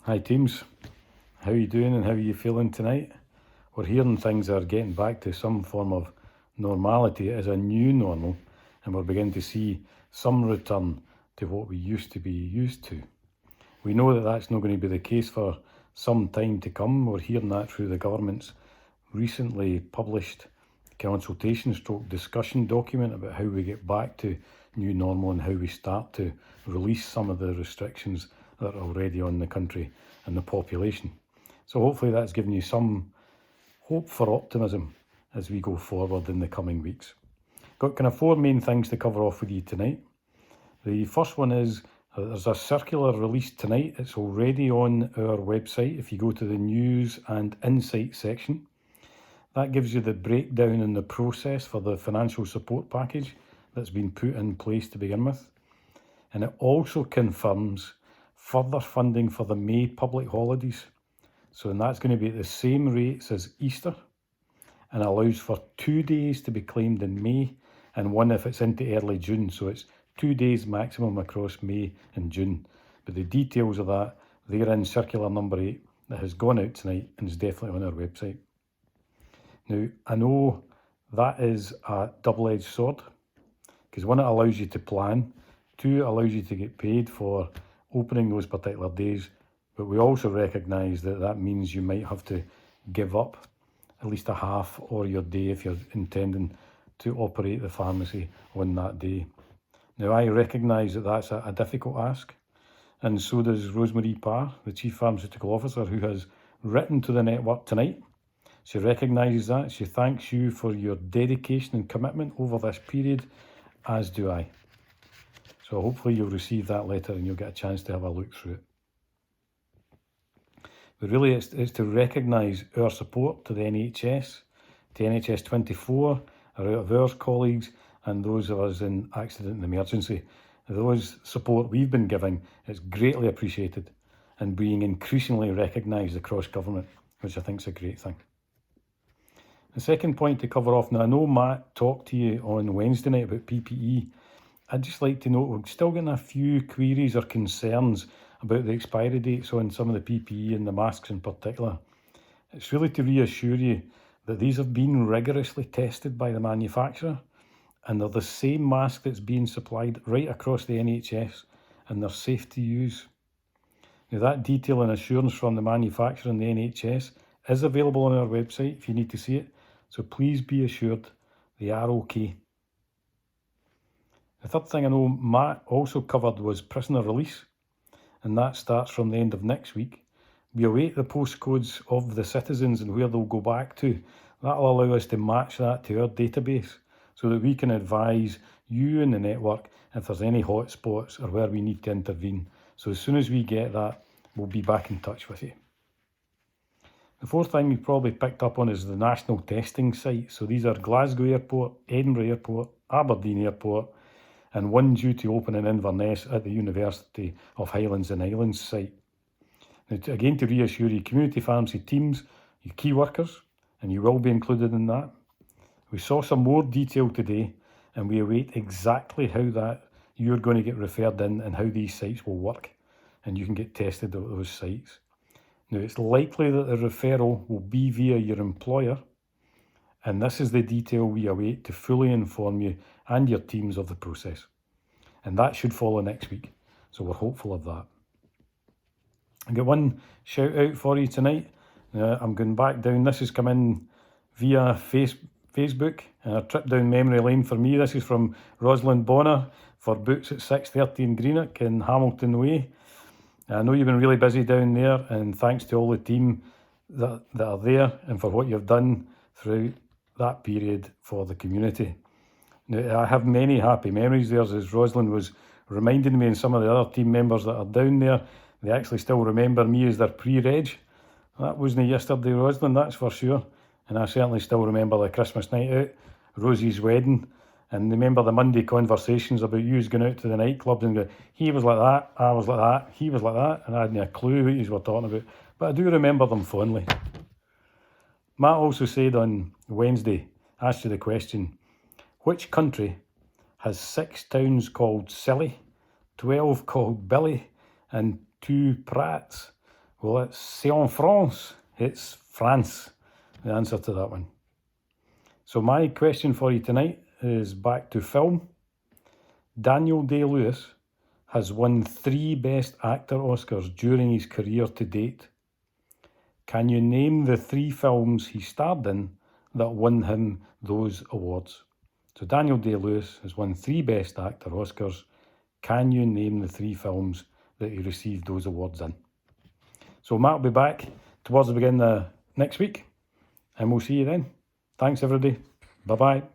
Hi teams, how are you doing and how are you feeling tonight? We're hearing things are getting back to some form of normality as a new normal, and we're beginning to see some return to what we used to be used to. We know that that's not going to be the case for some time to come. We're hearing that through the government's recently published consultation stroke discussion document about how we get back to new normal and how we start to release some of the restrictions that are already on the country and the population. So hopefully that's given you some hope for optimism as we go forward in the coming weeks. Got kind of four main things to cover off with you tonight. The first one is there's a circular released tonight. It's already on our website if you go to the news and insight section. That gives you the breakdown in the process for the financial support package that's been put in place to begin with. And it also confirms further funding for the May public holidays. So that's going to be at the same rates as Easter and allows for 2 days to be claimed in May and one if it's into early June. So it's 2 days maximum across May and June. But the details of that, they're in circular number 8 that has gone out tonight and is definitely on our website. Now, I know that is a double-edged sword because one, it allows you to plan. Two, it allows you to get paid for opening those particular days. But we also recognise that that means you might have to give up at least a half or your day if you're intending to operate the pharmacy on that day. Now, I recognise that that's a difficult ask, and so does Rosemary Parr, the Chief Pharmaceutical Officer, who has written to the network tonight. She recognises that. She thanks you for your dedication and commitment over this period, as do I. So hopefully you'll receive that letter and you'll get a chance to have a look through it. But really it's to recognise our support to the NHS, to NHS 24, our out of hours colleagues and those of us in accident and emergency. Those support we've been giving is greatly appreciated and being increasingly recognised across government, which I think is a great thing. The second point to cover off, now I know Matt talked to you on Wednesday night about PPE. I'd just like to note we're still getting a few queries or concerns about the expiry dates on some of the PPE and the masks in particular. It's really to reassure you that these have been rigorously tested by the manufacturer and they're the same mask that's being supplied right across the NHS and they're safe to use. Now that detail and assurance from the manufacturer and the NHS is available on our website if you need to see it, so please be assured they are okay. The third thing I know Matt also covered was prisoner release, and that starts from the end of next week. We await the postcodes of the citizens and where they'll go back to. That'll allow us to match that to our database so that we can advise you and the network if there's any hotspots or where we need to intervene. So as soon as we get that, we'll be back in touch with you. The fourth thing you probably picked up on is the national testing site. So these are Glasgow Airport, Edinburgh Airport, Aberdeen Airport, and one due to open in Inverness at the University of Highlands and Islands site. Now, again, to reassure you, community pharmacy teams, your key workers, and you will be included in that. We saw some more detail today, and we await exactly how that you're going to get referred in and how these sites will work, and you can get tested at those sites. Now, it's likely that the referral will be via your employer, and this is the detail we await to fully inform you and your teams of the process. And that should follow next week, so we're hopeful of that. I've got one shout out for you tonight. I'm going back down. This has come in via Facebook, a trip down memory lane for me. This is from Rosalind Bonner for Boots at 6:30 in Greenock in Hamilton Way. I know you've been really busy down there, and thanks to all the team that are there and for what you've done throughout that period for the community. Now, I have many happy memories there, as Rosalind was reminding me and some of the other team members that are down there, they actually still remember me as their pre-reg. That wasn't yesterday, Rosalind, that's for sure. And I certainly still remember the Christmas night out, Rosie's wedding, and remember the Monday conversations about you going out to the nightclubs and go, he was like that, I was like that, he was like that, and I hadn't a clue what you were talking about. But I do remember them fondly. Matt also said on Wednesday, asked you the question, which country has 6 towns called Silly, 12 called Billy, and 2 Pratts? Well, c'est en France. It's France, the answer to that one. So my question for you tonight is back to film. Daniel Day-Lewis has won 3 Best Actor Oscars during his career to date. Can you name the 3 films he starred in that won him those awards? So Daniel Day-Lewis has won 3 Best Actor Oscars. Can you name the 3 films that he received those awards in? So Matt will be back towards the beginning of next week, and we'll see you then. Thanks everybody. Bye-bye.